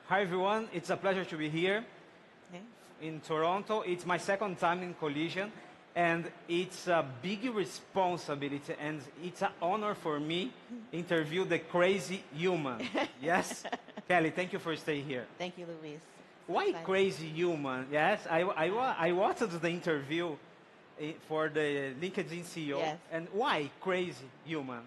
Hi everyone, it's a pleasure to be here Okay. in Toronto. It's my second time in Collision, and it's a big responsibility, and it's an honor for me interview the crazy human. Yes, Kelly, thank you for staying here. Thank you, Luis. Why Excited. crazy human? Yes, I watched the interview for the LinkedIn CEO, Yes. and why crazy human?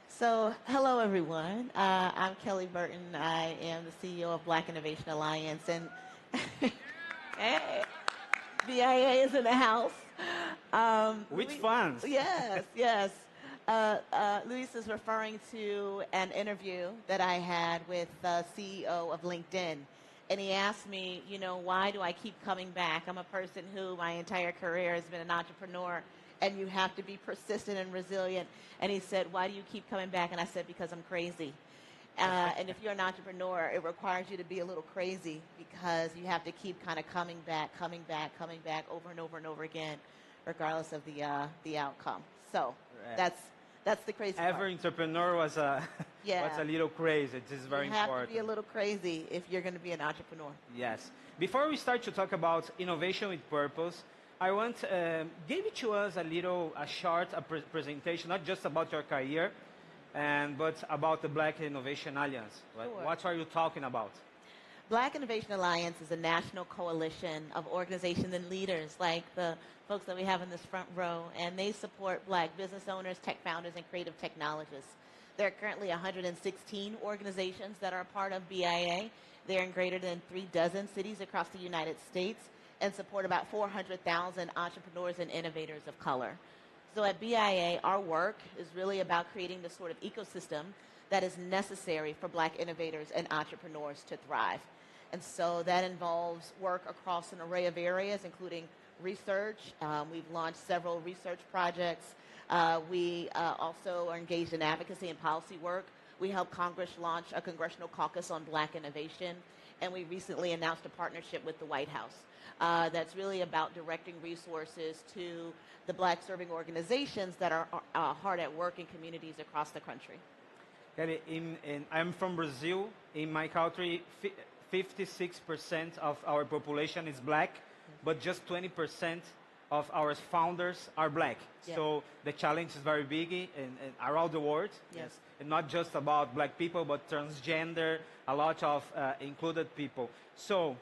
So, hello, everyone. I'm Kelly Burton. I am the CEO of Black Innovation Alliance, and hey, BIA is in the house. Which fans? Yes, yes. Luis is referring to an interview that I had with the CEO of LinkedIn. And he asked me, why do I keep coming back? I'm a person who my entire career has been an entrepreneur, and you have to be persistent and resilient. And he said, why do you keep coming back? And I said, because I'm crazy. And if you're an entrepreneur, it requires you to be a little crazy because you have to keep kind of coming back over and over and over again, regardless of the outcome. So Right. that's the crazy Every part. entrepreneur was a Yeah. was a little crazy. It is very You have important. to be a little crazy if you're going to be an entrepreneur. Yes. Before we start to talk about innovation with purpose, I want give it to us a short presentation, not just about your career, but about the Black Innovation Alliance. Right? Sure. What are you talking about? Black Innovation Alliance is a national coalition of organizations and leaders like the folks that we have in this front row, and they support black business owners, tech founders, and creative technologists. There are currently 116 organizations that are a part of BIA. They're in greater than 36 cities across the United States and support about 400,000 entrepreneurs and innovators of color. So at BIA, our work is really about creating the sort of ecosystem that is necessary for black innovators and entrepreneurs to thrive. And so that involves work across an array of areas, including research. We've launched several research projects. We also are engaged in advocacy and policy work. We helped Congress launch a congressional caucus on black innovation, and we recently announced a partnership with the White House that's really about directing resources to the black-serving organizations that are hard at work in communities across the country. Kelly, I'm from Brazil. In my country, 56% of our population is black, but just 20% of our founders are black. Yeah. So the challenge is very big around the world. Yes. And not just about black people, but transgender, a lot of included people. So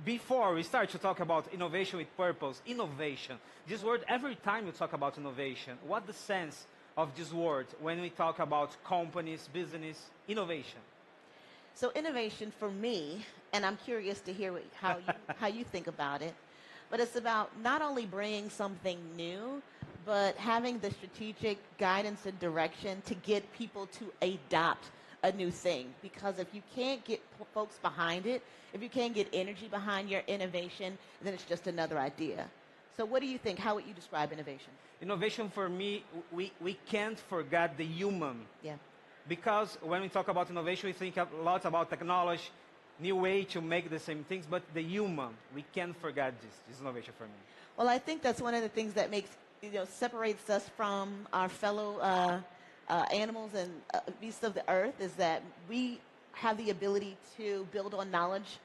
before we start to talk about innovation with purpose, innovation, this word, every time you talk about innovation, what the sense of this word when we talk about companies, business, innovation? So innovation for me, and I'm curious to hear how you think about it, but it's about not only bringing something new, but having the strategic guidance and direction to get people to adopt a new thing. Because if you can't get folks behind it, if you can't get energy behind your innovation, then it's just another idea. So what do you think? How would you describe innovation? Innovation for me, we can't forget the human. Yeah. Because when we talk about innovation, we think a lot about technology, new way to make the same things, but the human, we can't forget this innovation for me. Well, I think that's one of the things that separates us from our fellow animals and beasts of the earth is that we have the ability to build on knowledge.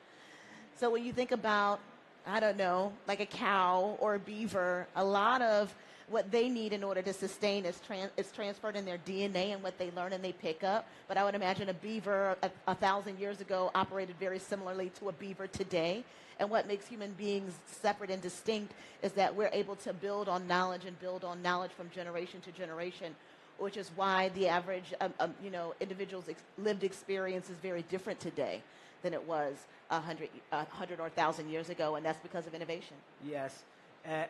So when you think about, I don't know, like a cow or a beaver, a lot of what they need in order to sustain is transferred in their DNA and what they learn and they pick up. But I would imagine a beaver 1,000 years ago operated very similarly to a beaver today. And what makes human beings separate and distinct is that we're able to build on knowledge and build on knowledge from generation to generation, which is why the average individual's lived experience is very different today than it was 100 or 1,000 years ago, and that's because of innovation. Yes.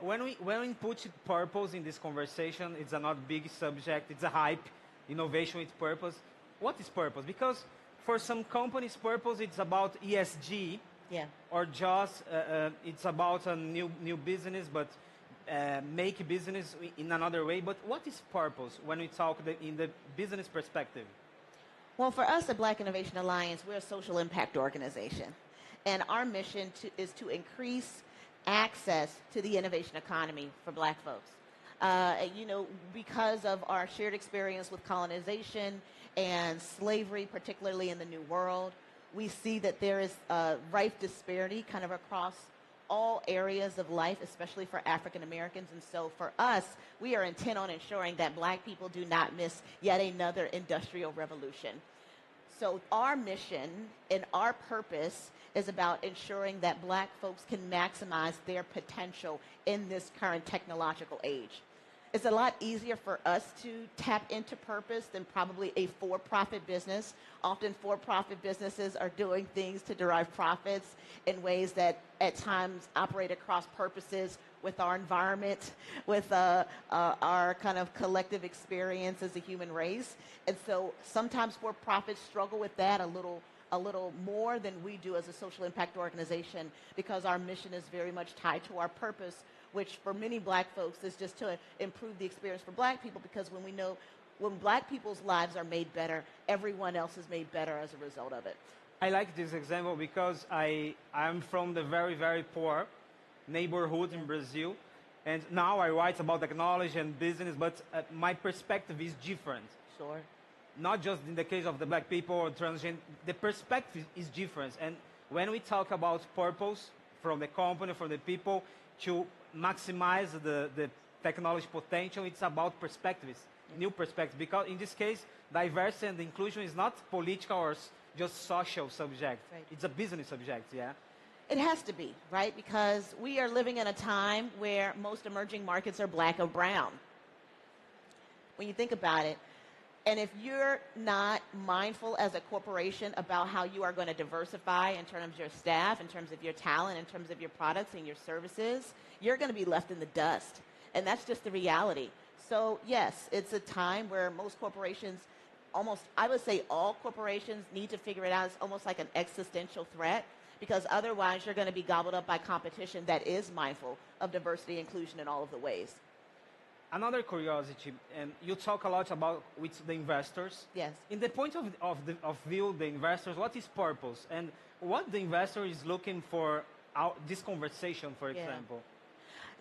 When we put purpose in this conversation, it's a not big subject, it's a hype, innovation with purpose. What is purpose? Because for some companies, purpose it's about ESG, Yeah. or just it's about a new business, but make business in another way. But what is purpose when we talk in the business perspective? Well, for us at Black Innovation Alliance, we're a social impact organization. And our mission is to increase access to the innovation economy for black folks. Because of our shared experience with colonization and slavery, particularly in the New World, we see that there is rife disparity kind of across all areas of life, especially for African Americans. And so for us, we are intent on ensuring that black people do not miss yet another industrial revolution. So our mission and our purpose is about ensuring that black folks can maximize their potential in this current technological age. It's a lot easier for us to tap into purpose than probably a for-profit business. Often for-profit businesses are doing things to derive profits in ways that at times operate across purposes with our environment, with our kind of collective experience as a human race. And so sometimes for-profits struggle with that a little more than we do as a social impact organization, because our mission is very much tied to our purpose, which for many black folks is just to improve the experience for black people, because when we know when black people's lives are made better, everyone else is made better as a result of it. I like this example because I'm from the very, very poor neighborhood in Brazil, and now I write about technology and business, but my perspective is different. Sure. Not just in the case of the black people or transgender, the perspective is different. And when we talk about purpose from the company, from the people, to maximize the technology potential, it's about perspectives, new perspectives. Because in this case, diversity and inclusion is not political or just social subject. Right. It's a business subject, yeah? It has to be, right? Because we are living in a time where most emerging markets are black or brown. When you think about it, and if you're not mindful as a corporation about how you are going to diversify in terms of your staff, in terms of your talent, in terms of your products and your services, you're going to be left in the dust. And that's just the reality. So yes, it's a time where most corporations, almost, I would say all corporations, need to figure it out. It's almost like an existential threat, because otherwise you're going to be gobbled up by competition that is mindful of diversity and inclusion in all of the ways. Another curiosity, and you talk a lot about with the investors. Yes. In the point of view, the investors, what is purpose? And what the investor is looking for out this conversation, for example?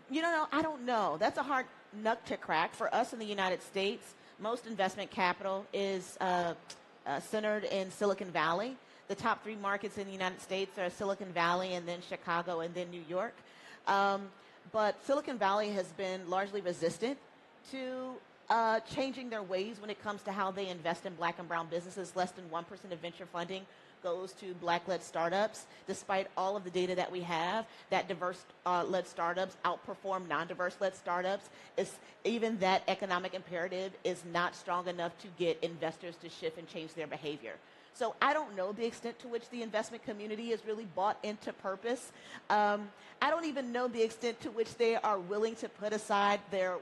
You know, I don't know. That's a hard nut to crack. For us in the United States, most investment capital is centered in Silicon Valley. The top 3 markets in the United States are Silicon Valley, and then Chicago, and then New York. But Silicon Valley has been largely resistant to changing their ways when it comes to how they invest in black and brown businesses. Less than 1% of venture funding goes to black-led startups, despite all of the data that we have that diverse-led startups outperform non-diverse-led startups. Even that economic imperative is not strong enough to get investors to shift and change their behavior. So I don't know the extent to which the investment community is really bought into purpose. I don't even know the extent to which they are willing to put aside their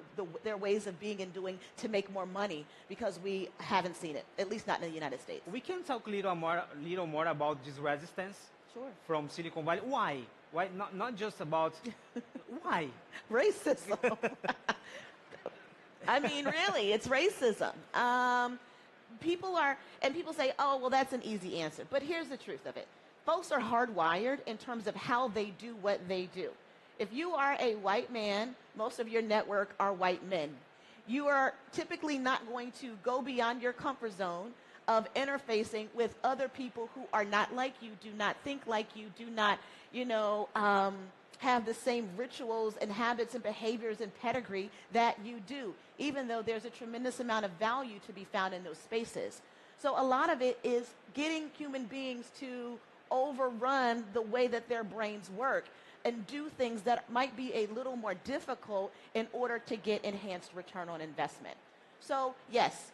ways of being and doing to make more money, because we haven't seen it, at least not in the United States. We can talk a little more about this resistance. Sure. From Silicon Valley. Why? Why? Not just about why? Racism. I mean, really, it's racism. People say, oh, well, that's an easy answer. But here's the truth of it. Folks are hardwired in terms of how they do what they do. If you are a white man, most of your network are white men. You are typically not going to go beyond your comfort zone of interfacing with other people who are not like you, do not think like you, do not, have the same rituals and habits and behaviors and pedigree that you do, even though there's a tremendous amount of value to be found in those spaces. So a lot of it is getting human beings to overrun the way that their brains work and do things that might be a little more difficult in order to get enhanced return on investment. So yes,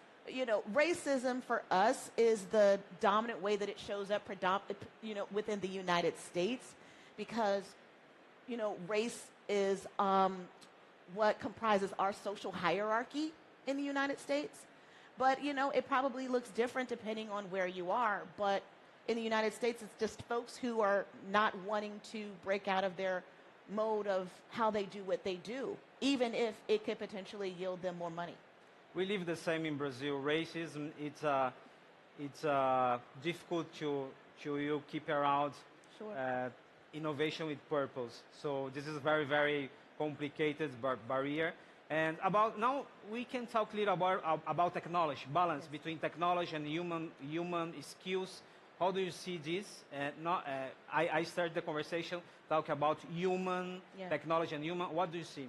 racism for us is the dominant way that it shows up within the United States, because race is what comprises our social hierarchy in the United States. But, it probably looks different depending on where you are. But in the United States, it's just folks who are not wanting to break out of their mode of how they do what they do, even if it could potentially yield them more money. We live the same in Brazil. Racism, it's difficult to you keep around. Sure. Innovation with purpose. So this is a very, very complicated barrier. And now we can talk a little about technology, balance between technology and human skills. How do you see this? I started the conversation talking about human technology and human. What do you see?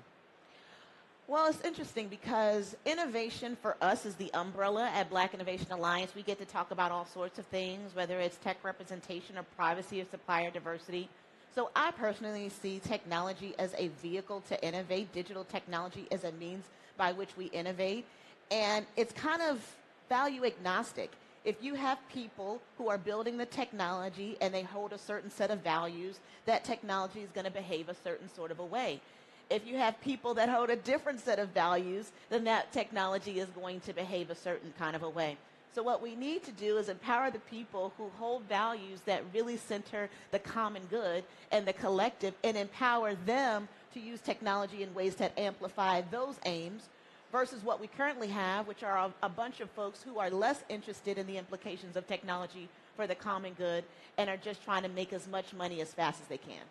Well, it's interesting because innovation for us is the umbrella at Black Innovation Alliance. We get to talk about all sorts of things, whether it's tech representation or privacy or supplier diversity. So I personally see technology as a vehicle to innovate, digital technology as a means by which we innovate. And it's kind of value agnostic. If you have people who are building the technology and they hold a certain set of values, that technology is going to behave a certain sort of a way. If you have people that hold a different set of values, then that technology is going to behave a certain kind of a way. So what we need to do is empower the people who hold values that really center the common good and the collective and empower them to use technology in ways that amplify those aims versus what we currently have, which are a bunch of folks who are less interested in the implications of technology for the common good and are just trying to make as much money as fast as they can.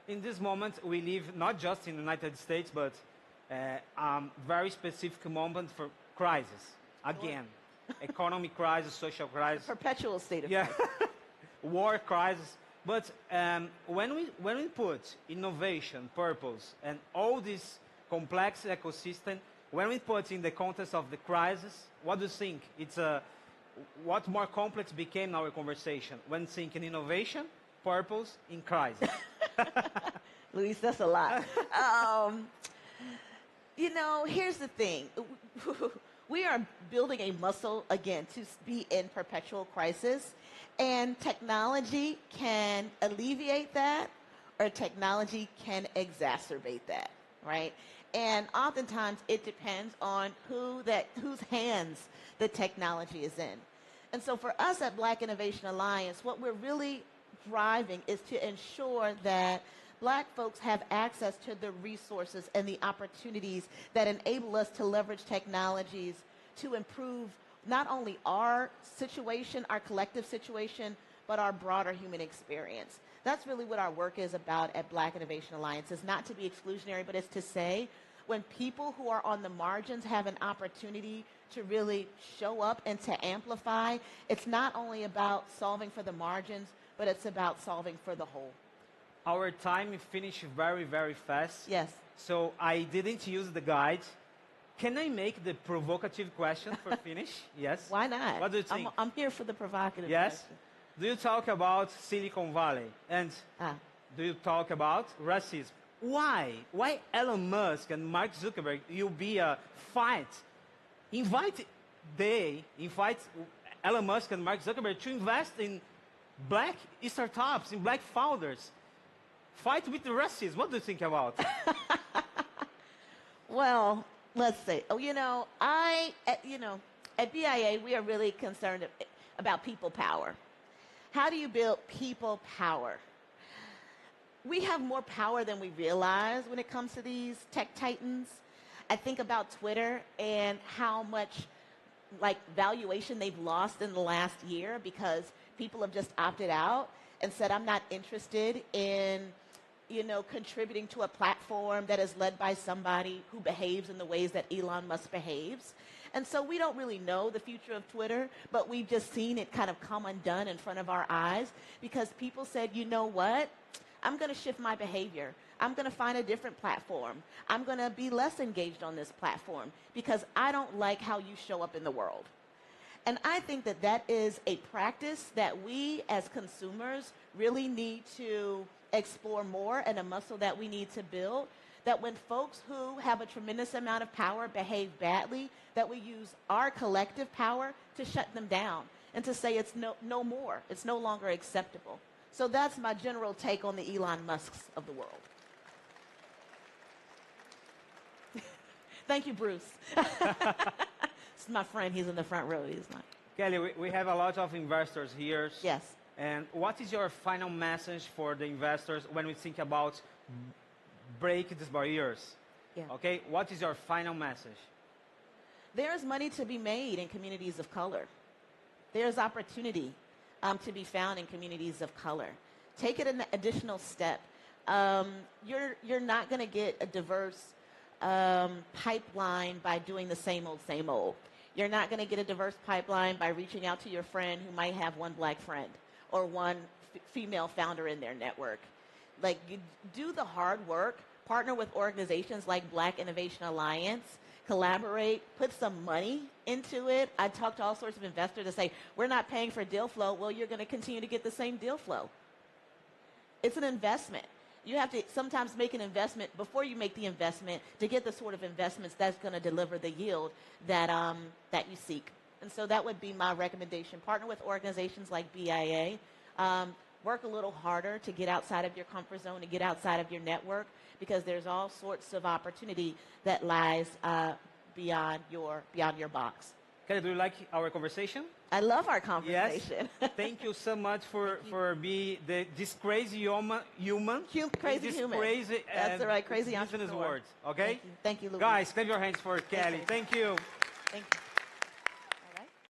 In this moment, we live not just in the United States, but very specific moment for crisis. Again, economic crisis, social crisis. Perpetual state of crisis. War crisis. But when we put innovation, purpose, and all this complex ecosystem, when we put in the context of the crisis, what do you think? What more complex became our conversation when thinking innovation, purpose, in crisis? Luis, that's a lot. Here's the thing. We are building a muscle, again, to be in perpetual crisis. And technology can alleviate that, or technology can exacerbate that, right? And oftentimes it depends on whose hands the technology is in. And so for us at Black Innovation Alliance, what we're really driving is to ensure that Black folks have access to the resources and the opportunities that enable us to leverage technologies to improve not only our situation, our collective situation, but our broader human experience. That's really what our work is about at Black Innovation Alliance. It's not to be exclusionary, but it's to say when people who are on the margins have an opportunity to really show up and to amplify, it's not only about solving for the margins, but it's about solving for the whole. Our time finished very, very fast. Yes. So I didn't use the guide. Can I make the provocative question for finish? Yes. Why not? What do you think? I'm here for the provocative yes. question. Do you talk about Silicon Valley? And do you talk about racism? Why? Why Elon Musk and Mark Zuckerberg will be a fight? Invite Elon Musk and Mark Zuckerberg to invest in Black startups, in Black founders. Fight with the racists. What do you think about? Well, let's see. At BIA, we are really concerned about people power. How do you build people power? We have more power than we realize when it comes to these tech titans. I think about Twitter and how much valuation they've lost in the last year because people have just opted out and said, I'm not interested in contributing to a platform that is led by somebody who behaves in the ways that Elon Musk behaves. And so we don't really know the future of Twitter, but we've just seen it kind of come undone in front of our eyes because people said, you know what? I'm going to shift my behavior. I'm going to find a different platform. I'm going to be less engaged on this platform because I don't like how you show up in the world. And I think that that is a practice that we as consumers really need to explore more and a muscle that we need to build, that when folks who have a tremendous amount of power behave badly, that we use our collective power to shut them down and to say it's no more. It's no longer acceptable. So that's my general take on the Elon Musks of the world. Thank you, Bruce. This is my friend. He's in the front row. He's not. Kelly, we have a lot of investors here. Yes. And what is your final message for the investors when we think about break these barriers? Yeah. Okay, what is your final message? There is money to be made in communities of color. There's opportunity to be found in communities of color. Take it an additional step. You're not going to get a diverse pipeline by doing the same old, same old. You're not going to get a diverse pipeline by reaching out to your friend who might have one black friend or one female founder in their network. Like, you do the hard work, partner with organizations like Black Innovation Alliance, collaborate, put some money into it. I talk to all sorts of investors that say, we're not paying for deal flow. Well, you're going to continue to get the same deal flow. It's an investment. You have to sometimes make an investment before you make the investment to get the sort of investments that's going to deliver the yield that, that you seek. And so that would be my recommendation. Partner with organizations like BIA. Work a little harder to get outside of your comfort zone and get outside of your network, because there's all sorts of opportunity that lies beyond your box. Kelly, do you like our conversation? I love our conversation. Yes. Thank you so much for being this crazy human. Crazy this human. Crazy, that's the right, crazy business entrepreneur. words. Okay? Thank you, Louise. Guys, clap your hands for Kelly. Thank you. Thank you.